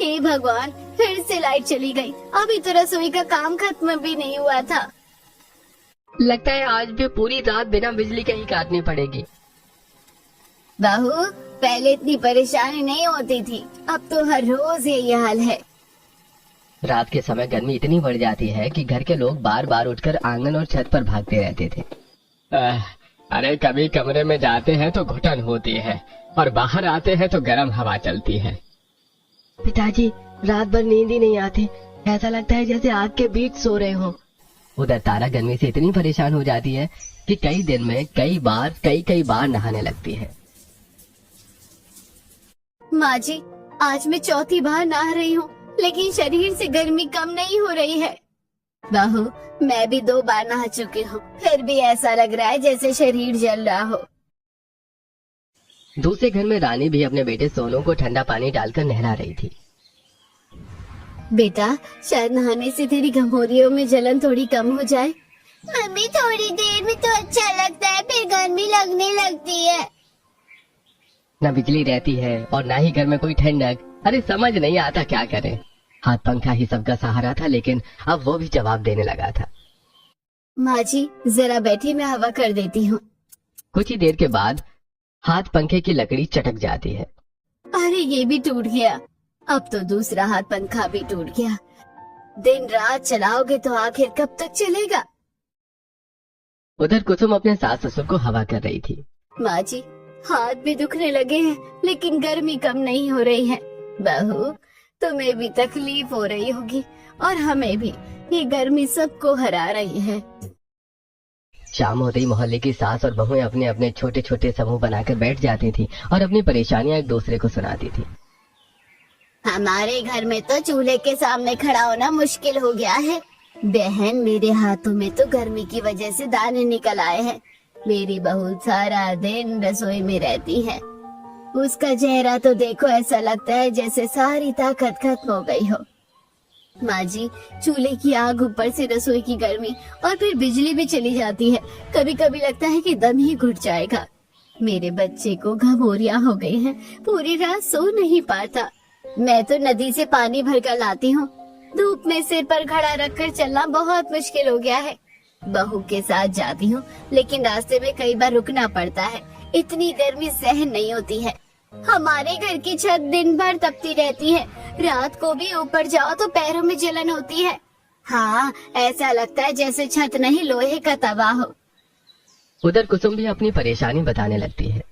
हे भगवान, फिर से लाइट चली गई। अभी तो रसोई का काम खत्म भी नहीं हुआ था। लगता है आज भी पूरी रात बिना बिजली के ही काटनी पड़ेगी। बहू, पहले इतनी परेशानी नहीं होती थी, अब तो हर रोज यही हाल है। रात के समय गर्मी इतनी बढ़ जाती है कि घर के लोग बार बार उठकर आंगन और छत पर भागते रहते थे। अरे कभी कमरे में जाते हैं तो घुटन होती है और बाहर आते हैं तो गर्म हवा चलती है। पिताजी, रात भर नींद ही नहीं आती, ऐसा लगता है जैसे आग के बीच सो रहे हो। उधर तारा गर्मी से इतनी परेशान हो जाती है कि कई दिन में कई बार नहाने लगती है। माँ जी, आज मैं चौथी बार नहा रही हूँ, लेकिन शरीर से गर्मी कम नहीं हो रही है। बहू, मैं भी 2 बार नहा चुकी हूँ, फिर भी ऐसा लग रहा है जैसे शरीर जल रहा हो। दूसरे घर में रानी भी अपने बेटे सोनू को ठंडा पानी डालकर नहला रही थी। बेटा, शायद नहाने से तेरी घमौरियों में जलन थोड़ी कम हो जाए। मम्मी, थोड़ी देर में तो अच्छा लगता है, फिर गर्मी लगने लगती है। न बिजली रहती है और न ही घर में कोई ठंडक। अरे समझ नहीं आता क्या करें। हाथ पंखा ही सबका सहारा था, लेकिन अब वो भी जवाब देने लगा था। माँ जी, जरा बैठी, मैं हवा कर देती हूँ। कुछ ही देर के बाद हाथ पंखे की लकड़ी चटक जाती है। अरे ये भी टूट गया। अब तो दूसरा हाथ पंखा भी टूट गया। दिन रात चलाओगे तो आखिर कब तक चलेगा। उधर कुसुम अपने सास ससुर को हवा कर रही थी। माँ जी, हाथ भी दुखने लगे हैं, लेकिन गर्मी कम नहीं हो रही है। बहू, तुम्हें भी तकलीफ हो रही होगी और हमें भी। ये गर्मी सबको हरा रही है। शाम होते ही मोहल्ले की सास और बहुएं अपने अपने छोटे छोटे समूह बनाकर बैठ जाती थी और अपनी परेशानियां एक दूसरे को सुनाती थी। हमारे घर में तो चूल्हे के सामने खड़ा होना मुश्किल हो गया है। बहन, मेरे हाथों में तो गर्मी की वजह से दाने निकल आए हैं। मेरी बहू सारा दिन रसोई में रहती है। उसका चेहरा तो देखो, ऐसा लगता है जैसे सारी ताकत खत्म हो गई हो। माँ जी, चूल्हे की आग, ऊपर से रसोई की गर्मी और फिर बिजली भी चली जाती है। कभी कभी लगता है कि दम ही घुट जाएगा। मेरे बच्चे को घमौरियां हो गई हैं, पूरी रात सो नहीं पाता। मैं तो नदी से पानी भरकर लाती हूँ। धूप में सिर पर घड़ा रखकर चलना बहुत मुश्किल हो गया है। बहू के साथ जाती हूँ, लेकिन रास्ते में कई बार रुकना पड़ता है। इतनी गर्मी सहन नहीं होती है। हमारे घर की छत दिन भर तपती रहती है। रात को भी ऊपर जाओ तो पैरों में जलन होती है। हाँ, ऐसा लगता है जैसे छत नहीं, लोहे का तवा हो। उधर कुसुम भी अपनी परेशानी बताने लगती है।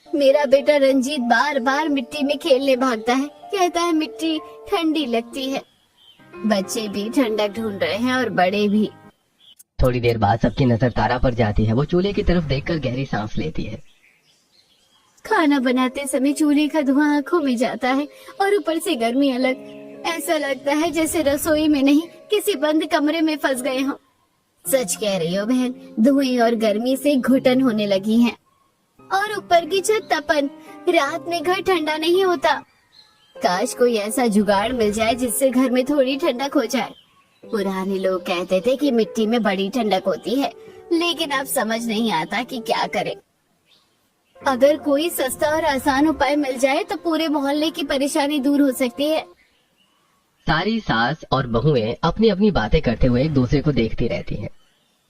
मेरा बेटा रंजीत बार बार मिट्टी में खेलने भागता है। कहता है मिट्टी ठंडी लगती है। बच्चे भी ठंडक ढूंढ रहे हैं और बड़े भी। थोड़ी देर बाद सबकी नजर तारा पर जाती है। वो चूल्हे की तरफ देखकर गहरी सांस लेती है। खाना बनाते समय चूल्हे का धुआं आंखों में जाता है और ऊपर से गर्मी अलग। ऐसा लगता है जैसे रसोई में नहीं, किसी बंद कमरे में फंस गए हों। सच कह रही हो बहन, धुएं और गर्मी से घुटन होने लगी है। और ऊपर की छत तपन, रात में घर ठंडा नहीं होता। काश कोई ऐसा जुगाड़ मिल जाए जिससे घर में थोड़ी ठंडक हो जाए। पुराने लोग कहते थे कि मिट्टी में बड़ी ठंडक होती है, लेकिन अब समझ नहीं आता कि क्या करें। अगर कोई सस्ता और आसान उपाय मिल जाए तो पूरे मोहल्ले की परेशानी दूर हो सकती है। सारी सास और बहुएं अपनी अपनी बातें करते हुए एक दूसरे को देखती रहती हैं।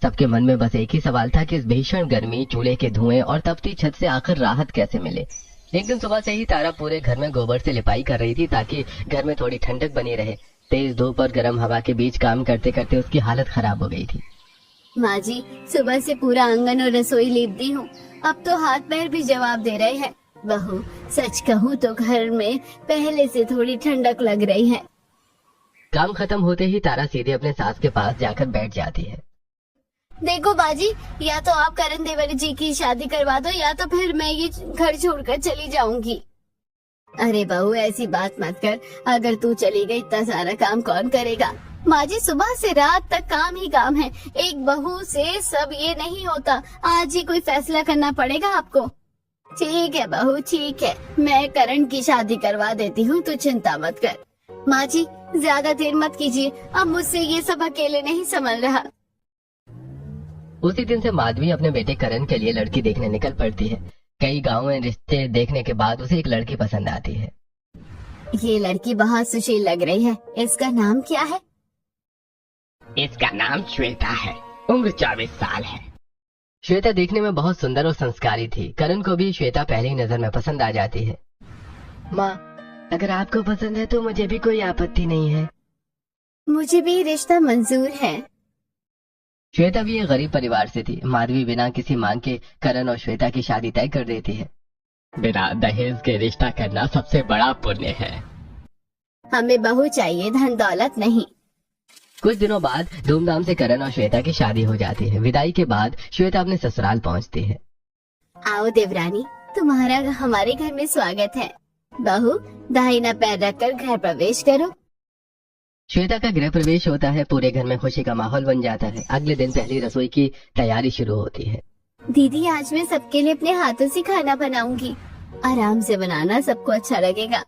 सबके मन में बस एक ही सवाल था कि इस भीषण गर्मी, चूल्हे के धुएं और तपती छत से आखिर राहत कैसे मिले। एक दिन सुबह से ही तारा पूरे घर में गोबर से लिपाई कर रही थी ताकि घर में थोड़ी ठंडक बनी रहे। तेज धूप और गर्म हवा के बीच काम करते करते उसकी हालत खराब हो गई थी। माँ जी, सुबह से पूरा आंगन और रसोई लीप दी हूँ, अब तो हाथ पैर भी जवाब दे रहे हैं। बहू, सच कहूँ तो घर में पहले से थोड़ी ठंडक लग रही है। काम खत्म होते ही तारा सीधे अपने सास के पास जाकर बैठ जाती है। देखो बाजी, या तो आप करण देवर जी की शादी करवा दो, या तो फिर मैं ये घर छोड़कर चली जाऊंगी। अरे बहू, ऐसी बात मत कर। अगर तू चली गई, इतना सारा काम कौन करेगा। माँ जी, सुबह से रात तक काम ही काम है। एक बहू से सब ये नहीं होता। आज ही कोई फैसला करना पड़ेगा आपको। ठीक है बहू, ठीक है, मैं करण की शादी करवा देती हूँ, तू चिंता मत कर। माँ जी, ज्यादा देर मत कीजिए, अब मुझसे ये सब अकेले नहीं संभल रहा। उसी दिन से माधवी अपने बेटे करण के लिए लड़की देखने निकल पड़ती है। कई गाँव में रिश्ते देखने के बाद उसे एक लड़की पसंद आती है। ये लड़की बहुत सुशील लग रही है। इसका नाम क्या है? इसका नाम श्वेता है। उम्र 24 साल है। श्वेता देखने में बहुत सुंदर और संस्कारी थी। करण को भी श्वेता पहली नजर में पसंद आ जाती है। माँ, अगर आपको पसंद है तो मुझे भी कोई आपत्ति नहीं है। मुझे भी रिश्ता मंजूर है। श्वेता भी एक गरीब परिवार से थी। माधवी बिना किसी मांग के करण और श्वेता की शादी तय कर देती है। बिना दहेज के रिश्ता करना सबसे बड़ा पुण्य है। हमें बहू चाहिए, धन दौलत नहीं। कुछ दिनों बाद धूमधाम से करण और श्वेता की शादी हो जाती है। विदाई के बाद श्वेता अपने ससुराल पहुंचती है। आओ देवरानी, तुम्हारा हमारे घर में स्वागत है। बहू, दाहिना पैर रखकर घर प्रवेश करो। श्वेता का गृह प्रवेश होता है। पूरे घर में खुशी का माहौल बन जाता है। अगले दिन पहली रसोई की तैयारी शुरू होती है। दीदी, आज मैं सबके लिए अपने हाथों से खाना बनाऊंगी। आराम से बनाना, सबको अच्छा लगेगा।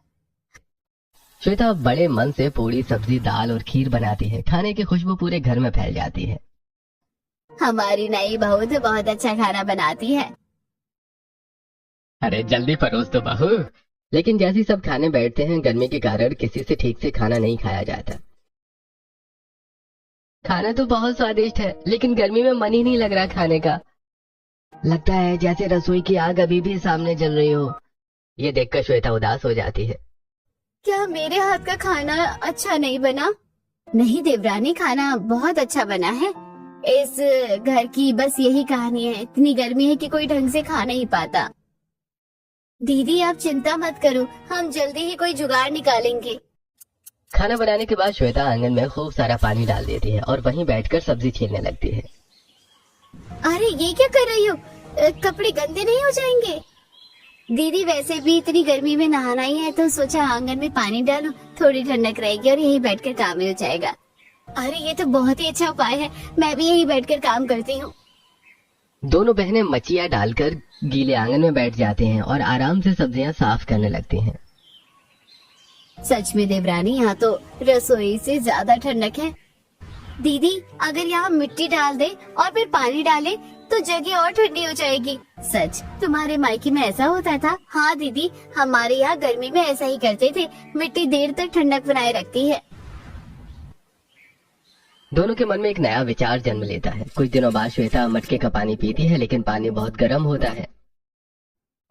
श्वेता बड़े मन से पूरी, सब्जी, दाल और खीर बनाती है। खाने की खुशबू पूरे घर में फैल जाती है। हमारी नई बहू तो बहुत अच्छा खाना बनाती है। अरे जल्दी परोस दो बहू। लेकिन जैसे ही सब खाने बैठते हैं, गर्मी के कारण किसी से ठीक से खाना नहीं खाया जाता। खाना तो बहुत स्वादिष्ट है, लेकिन गर्मी में मन ही नहीं लग रहा खाने का। लगता है जैसे रसोई की आग अभी भी सामने जल रही हो। ये देखकर श्वेता उदास हो जाती है। क्या मेरे हाथ का खाना अच्छा नहीं बना? नहीं देवरानी, खाना बहुत अच्छा बना है। इस घर की बस यही कहानी है। इतनी गर्मी है कि कोई ढंग से खा नहीं पाता। दीदी, आप चिंता मत करो, हम जल्दी ही कोई जुगाड़ निकालेंगे। खाना बनाने के बाद श्वेता आंगन में खूब सारा पानी डाल देती है और वहीं बैठकर सब्जी छीलने लगती है। अरे ये क्या कर रही हो? कपड़े गंदे नहीं हो जाएंगे? दीदी, वैसे भी इतनी गर्मी में नहाना ही है तो सोचा आंगन में पानी डालो, थोड़ी ठंडक रहेगी और यहीं बैठकर काम भी हो जाएगा। अरे ये तो बहुत ही अच्छा उपाय है, मैं भी यहीं बैठकर काम करती हूँ। दोनों बहनें मचिया डालकर गीले आंगन में बैठ जाती हैं और आराम से सब्जियां साफ करने लगती हैं। सच में देवरानी, यहाँ तो रसोई से ज्यादा ठंडक है। दीदी, अगर यहाँ मिट्टी डाल दे और फिर पानी डाले तो जगह और ठंडी हो जाएगी। सच, तुम्हारे मायके में ऐसा होता था? हाँ दीदी, हमारे यहाँ गर्मी में ऐसा ही करते थे। मिट्टी देर तक ठंडक बनाए रखती है। दोनों के मन में एक नया विचार जन्म लेता है। कुछ दिनों बाद श्वेता मटके का पानी पीती है, लेकिन पानी बहुत गर्म होता है।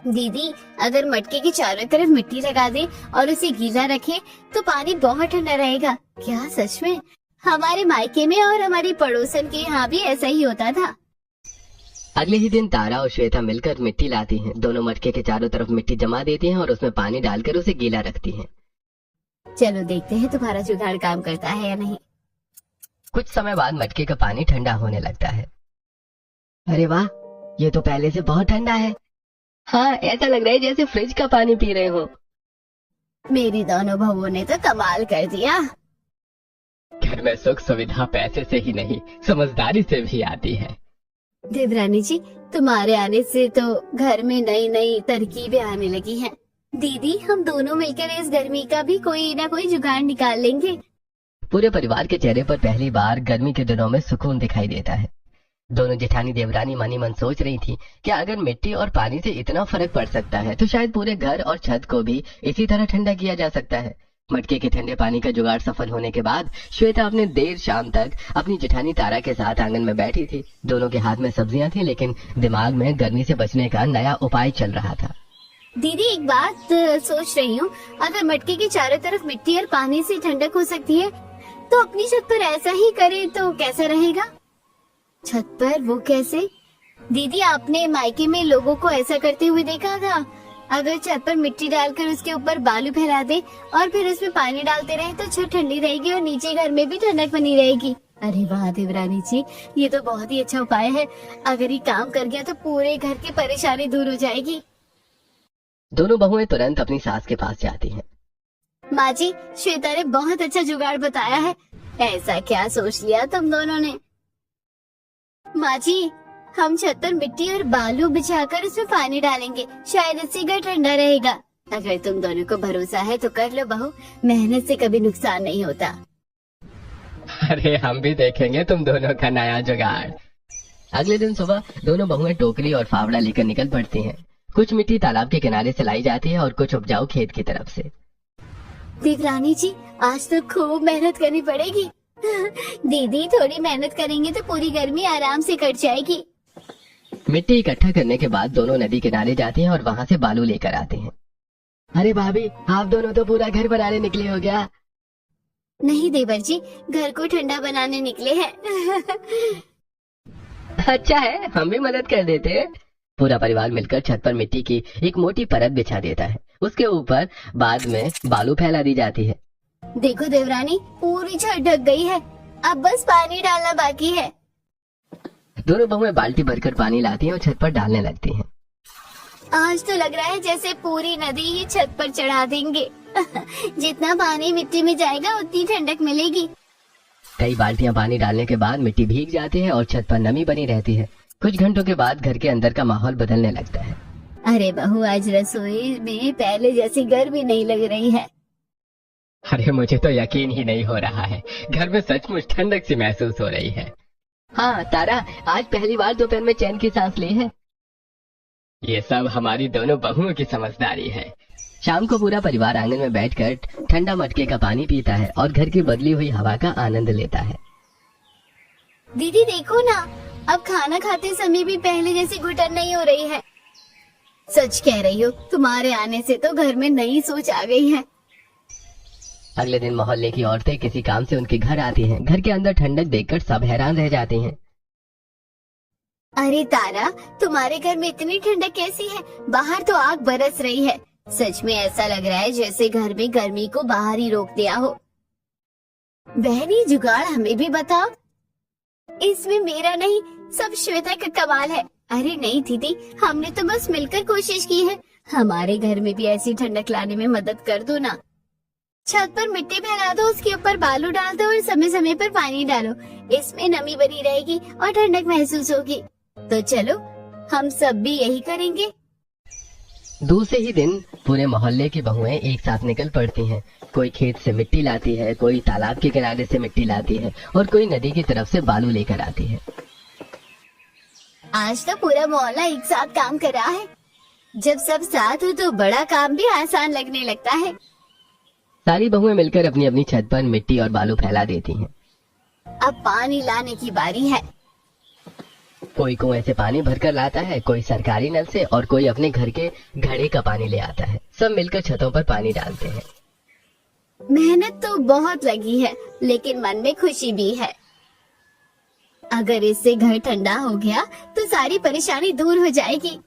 दीदी, अगर मटके की चारों तरफ मिट्टी लगा दे और उसे गीला रखे तो पानी बहुत ठंडा रहेगा। क्या सच में? हमारे मायके में और हमारी पड़ोसन के यहाँ भी ऐसा ही होता था। अगले ही दिन तारा और श्वेता मिलकर मिट्टी लाती हैं। दोनों मटके के चारों तरफ मिट्टी जमा देती हैं और उसमें पानी डालकर उसे गीला रखती हैं। चलो देखते हैं तुम्हारा जुगाड़ काम करता है या नहीं। कुछ समय बाद मटके का पानी ठंडा होने लगता है। अरे वाह, ये तो पहले से बहुत ठंडा है। हाँ, ऐसा लग रहा है जैसे फ्रिज का पानी पी रहे हो। मेरी दोनों बहुओं ने तो कमाल कर दिया। घर में सुख सुविधा पैसे से ही नहीं, समझदारी से भी आती है। देवरानी जी, तुम्हारे आने से तो घर में नई नई तरकीबें आने लगी हैं। दीदी, हम दोनों मिलकर इस गर्मी का भी कोई ना कोई जुगाड़ निकाल लेंगे। पूरे परिवार के चेहरे पर पहली बार गर्मी के दिनों में सुकून दिखाई देता है। दोनों जेठानी देवरानी मनी मन सोच रही थी कि अगर मिट्टी और पानी से इतना फर्क पड़ सकता है तो शायद पूरे घर और छत को भी इसी तरह ठंडा किया जा सकता है। मटके के ठंडे पानी का जुगाड़ सफल होने के बाद श्वेता अपने देर शाम तक अपनी जेठानी तारा के साथ आंगन में बैठी थी। दोनों के हाथ में सब्जियां थी, लेकिन दिमाग में गर्मी से बचने का नया उपाय चल रहा था। दीदी, एक बात सोच रही हूँ, अगर मटके के चारों तरफ मिट्टी और पानी से ठंडक हो सकती है तो अपनी छत पर ऐसा ही करें तो कैसा रहेगा? छत पर? वो कैसे? दीदी, आपने मायके में लोगों को ऐसा करते हुए देखा था? अगर छत पर मिट्टी डालकर उसके ऊपर बालू फैला दे और फिर उसमें पानी डालते रहे तो छत ठंडी रहेगी और नीचे घर में भी ठंडक बनी रहेगी। अरे वाह देवरानी जी, ये तो बहुत ही अच्छा उपाय है। अगर ये काम कर गया तो पूरे घर की परेशानी दूर हो जाएगी। दोनों बहुएं तुरंत अपनी सास के पास जाती हैं। माँ जी, श्वेता ने बहुत अच्छा जुगाड़ बताया है। ऐसा क्या सोच लिया तुम दोनों ने? माँ जी, हम छत पर मिट्टी और बालू बिछाकर उसमें पानी डालेंगे, शायद इससे घर ठंडा रहेगा। अगर तुम दोनों को भरोसा है तो कर लो बहू, मेहनत से कभी नुकसान नहीं होता। अरे हम भी देखेंगे तुम दोनों का नया जुगाड़। अगले दिन सुबह दोनों बहुएं टोकरी और फावड़ा लेकर निकल पड़ती हैं। कुछ मिट्टी तालाब के किनारे से लाई जाती है और कुछ उपजाऊ खेत की तरफ से। देवरानी जी, आज तो खूब मेहनत करनी पड़ेगी। दीदी, थोड़ी मेहनत करेंगे तो पूरी गर्मी आराम से कट जाएगी। मिट्टी इकट्ठा करने के बाद दोनों नदी किनारे जाते हैं और वहाँ से बालू लेकर आते हैं। अरे भाभी, आप दोनों तो पूरा घर बनाने निकले हो क्या? नहीं देवर जी, घर को ठंडा बनाने निकले हैं। अच्छा है, हम भी मदद कर देते हैं। पूरा परिवार मिलकर छत पर मिट्टी की एक मोटी परत बिछा देता है। उसके ऊपर बाद में बालू फैला दी जाती है। देखो देवरानी, पूरी छत ढक गई है, अब बस पानी डालना बाकी है। दोनों बहुएं बाल्टी भरकर पानी लाती हैं और छत पर डालने लगती हैं। आज तो लग रहा है जैसे पूरी नदी ही छत पर चढ़ा देंगे। जितना पानी मिट्टी में जाएगा उतनी ठंडक मिलेगी। कई बाल्टियां पानी डालने के बाद मिट्टी भीग जाती है और छत पर नमी बनी रहती है। कुछ घंटों के बाद घर के अंदर का माहौल बदलने लगता है। अरे बहू, आज रसोई में पहले जैसी गर्मी नहीं लग रही है। अरे मुझे तो यकीन ही नहीं हो रहा है, घर में सचमुच ठंडक सी महसूस हो रही है। हाँ तारा, आज पहली बार दोपहर में चैन की सांस ली है। ये सब हमारी दोनों बहुओं की समझदारी है। शाम को पूरा परिवार आंगन में बैठकर ठंडा मटके का पानी पीता है और घर की बदली हुई हवा का आनंद लेता है। दीदी देखो ना, अब खाना खाते समय भी पहले जैसी घुटन नहीं हो रही है। सच कह रही हो, तुम्हारे आने से तो घर में नई सोच आ गई है। अगले दिन मोहल्ले की औरतें किसी काम से उनके घर आती हैं। घर के अंदर ठंडक देखकर सब हैरान रह जाती हैं। अरे तारा, तुम्हारे घर में इतनी ठंडक कैसी है? बाहर तो आग बरस रही है। सच में ऐसा लग रहा है जैसे घर में गर्मी को बाहर ही रोक दिया हो। बहनी, जुगाड़ हमें भी बताओ। इसमें मेरा नहीं, सब श्वेता का कमाल है। अरे नहीं दीदी, हमने तो बस मिलकर कोशिश की है। हमारे घर में भी ऐसी ठंडक लाने में मदद कर दो ना। छत पर मिट्टी फैला दो, उसके ऊपर बालू डाल दो और समय समय पर पानी डालो। इसमें नमी बनी रहेगी और ठंडक महसूस होगी। तो चलो, हम सब भी यही करेंगे। दूसरे ही दिन पूरे मोहल्ले की बहुएं एक साथ निकल पड़ती हैं। कोई खेत से मिट्टी लाती है, कोई तालाब के किनारे से मिट्टी लाती है और कोई नदी की तरफ से बालू लेकर आती है। आज तो पूरा मोहल्ला एक साथ काम कर रहा है। जब सब साथ हो तो बड़ा काम भी आसान लगने लगता है। सारी बहुएं मिलकर अपनी अपनी छत पर मिट्टी और बालू फैला देती हैं। अब पानी लाने की बारी है। कोई कुएं से पानी भरकर लाता है, कोई सरकारी नल से और कोई अपने घर के घड़े का पानी ले आता है। सब मिलकर छतों पर पानी डालते हैं। मेहनत तो बहुत लगी है, लेकिन मन में खुशी भी है। अगर इससे घर ठंडा हो गया तो सारी परेशानी दूर हो जाएगी।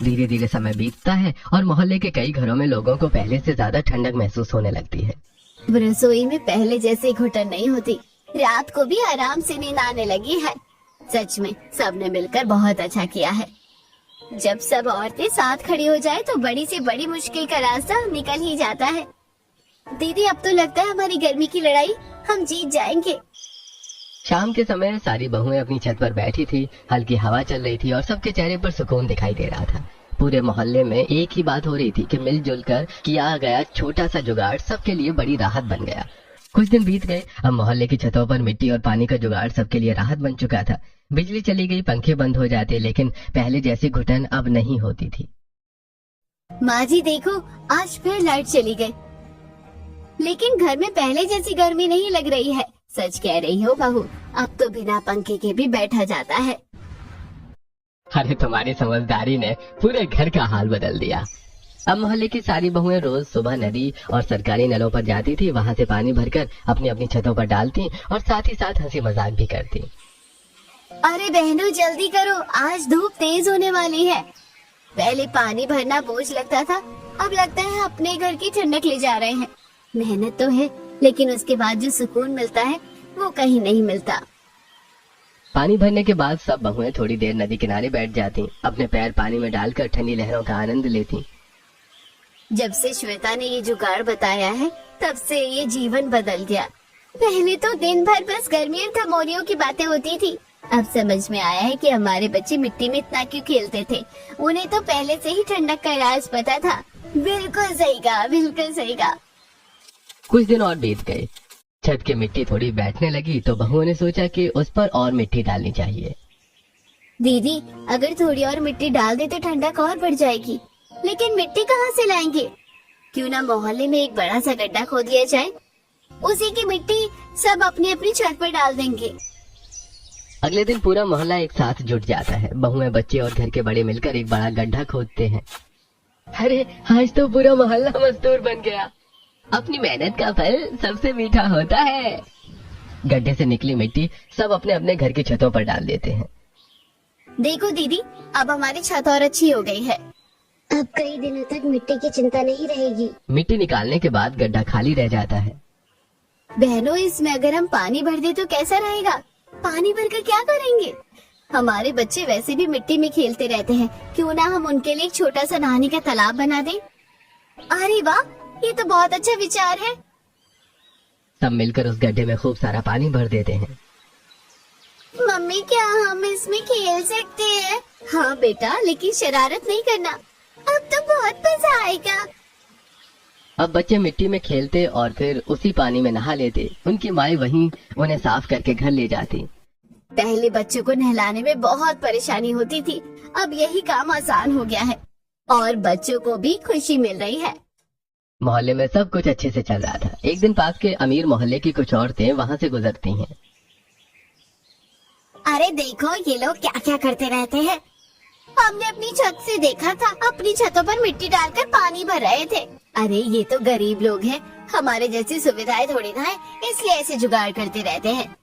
धीरे धीरे समय बीतता है और मोहल्ले के कई घरों में लोगों को पहले से ज्यादा ठंडक महसूस होने लगती है। रसोई में पहले जैसे घुटन नहीं होती। रात को भी आराम से नींद आने लगी है। सच में सबने मिलकर बहुत अच्छा किया है। जब सब औरतें साथ खड़ी हो जाए तो बड़ी से बड़ी मुश्किल का रास्ता निकल ही जाता है। दीदी, अब तो लगता है हमारी गर्मी की लड़ाई हम जीत जाएंगे। शाम के समय सारी बहुएं अपनी छत पर बैठी थी। हल्की हवा चल रही थी और सबके चेहरे पर सुकून दिखाई दे रहा था। पूरे मोहल्ले में एक ही बात हो रही थी कि मिलजुल कर किया गया छोटा सा जुगाड़ सबके लिए बड़ी राहत बन गया। कुछ दिन बीत गए। अब मोहल्ले की छतों पर मिट्टी और पानी का जुगाड़ सबके लिए राहत बन चुका था। बिजली चली गई, पंखे बंद हो जाते, लेकिन पहले जैसी घुटन अब नहीं होती थी। माँ जी देखो, आज फिर लाइट चली गई, लेकिन घर में पहले जैसी गर्मी नहीं लग रही है। सच कह रही हो बहू, अब तो बिना पंखे के भी बैठा जाता है। अरे तुम्हारी समझदारी ने पूरे घर का हाल बदल दिया। अब मोहल्ले की सारी बहुएं रोज सुबह नदी और सरकारी नलों पर जाती थी। वहाँ से पानी भरकर अपनी अपनी छतों पर डालती और साथ ही साथ हंसी मजाक भी करती। अरे बहनों, जल्दी करो, आज धूप तेज होने वाली है। पहले पानी भरना बोझ लगता था, अब लगता है अपने घर की ठंडक ले जा रहे हैं। मेहनत तो है, लेकिन उसके बाद जो सुकून मिलता है वो कहीं नहीं मिलता। पानी भरने के बाद सब बहुएं थोड़ी देर नदी किनारे बैठ जाती, अपने पैर पानी में डालकर ठंडी लहरों का आनंद लेती। जब से श्वेता ने ये जुगाड़ बताया है, तब से ये जीवन बदल गया। पहले तो दिन भर बस गर्मी और थमोरियों की बातें होती थी। अब समझ में आया है कि हमारे बच्चे मिट्टी में इतना क्यों खेलते थे। उन्हें तो पहले से ही ठंडक का राज पता था। बिल्कुल सही कहा, बिल्कुल सही कहा। कुछ दिन और बीत गए। छत की मिट्टी थोड़ी बैठने लगी तो बहुओं ने सोचा कि उस पर और मिट्टी डालनी चाहिए। दीदी, अगर थोड़ी और मिट्टी डाल दे तो ठंडक और बढ़ जाएगी, लेकिन मिट्टी कहाँ से लाएंगे? क्यों ना मोहल्ले में एक बड़ा सा गड्ढा खोद दिया जाए, उसी की मिट्टी सब अपनी अपनी छत पर डाल देंगे। अगले दिन पूरा मोहल्ला एक साथ जुट जाता है। बहुएं, बच्चे और घर के बड़े मिलकर एक बड़ा गड्ढा खोदते हैं। अरे आज तो पूरा मोहल्ला मजदूर बन गया। अपनी मेहनत का फल सबसे मीठा होता है। गड्ढे से निकली मिट्टी सब अपने अपने घर की छतों पर डाल देते हैं। देखो दीदी, अब हमारी छत और अच्छी हो गई है। अब कई दिनों तक मिट्टी की चिंता नहीं रहेगी। मिट्टी निकालने के बाद गड्ढा खाली रह जाता है। बहनों, इसमें अगर हम पानी भर दे तो कैसा रहेगा? पानी भरकर क्या करेंगे? हमारे बच्चे वैसे भी मिट्टी में खेलते रहते हैं, क्यों ना हम उनके लिए एक छोटा सा नहाने का तालाब बना दें? अरे वाह, ये तो बहुत अच्छा विचार है। सब मिलकर उस गड्ढे में खूब सारा पानी भर देते हैं। मम्मी, क्या हम इसमें खेल सकते हैं? हाँ बेटा, लेकिन शरारत नहीं करना। अब तो बहुत मजा आएगा। अब बच्चे मिट्टी में खेलते और फिर उसी पानी में नहा लेते। उनकी माँ वहीं उन्हें साफ करके घर ले जाती। पहले बच्चों को नहलाने में बहुत परेशानी होती थी, अब यही काम आसान हो गया है और बच्चों को भी खुशी मिल रही है। मोहल्ले में सब कुछ अच्छे से चल रहा था। एक दिन पास के अमीर मोहल्ले की कुछ औरतें वहाँ से गुजरती हैं। अरे देखो, ये लोग क्या क्या करते रहते हैं। हमने अपनी छत से देखा था, अपनी छतों पर मिट्टी डालकर पानी भर रहे थे। अरे ये तो गरीब लोग हैं, हमारे जैसी सुविधाएं थोड़ी ना है, इसलिए ऐसे जुगाड़ करते रहते हैं।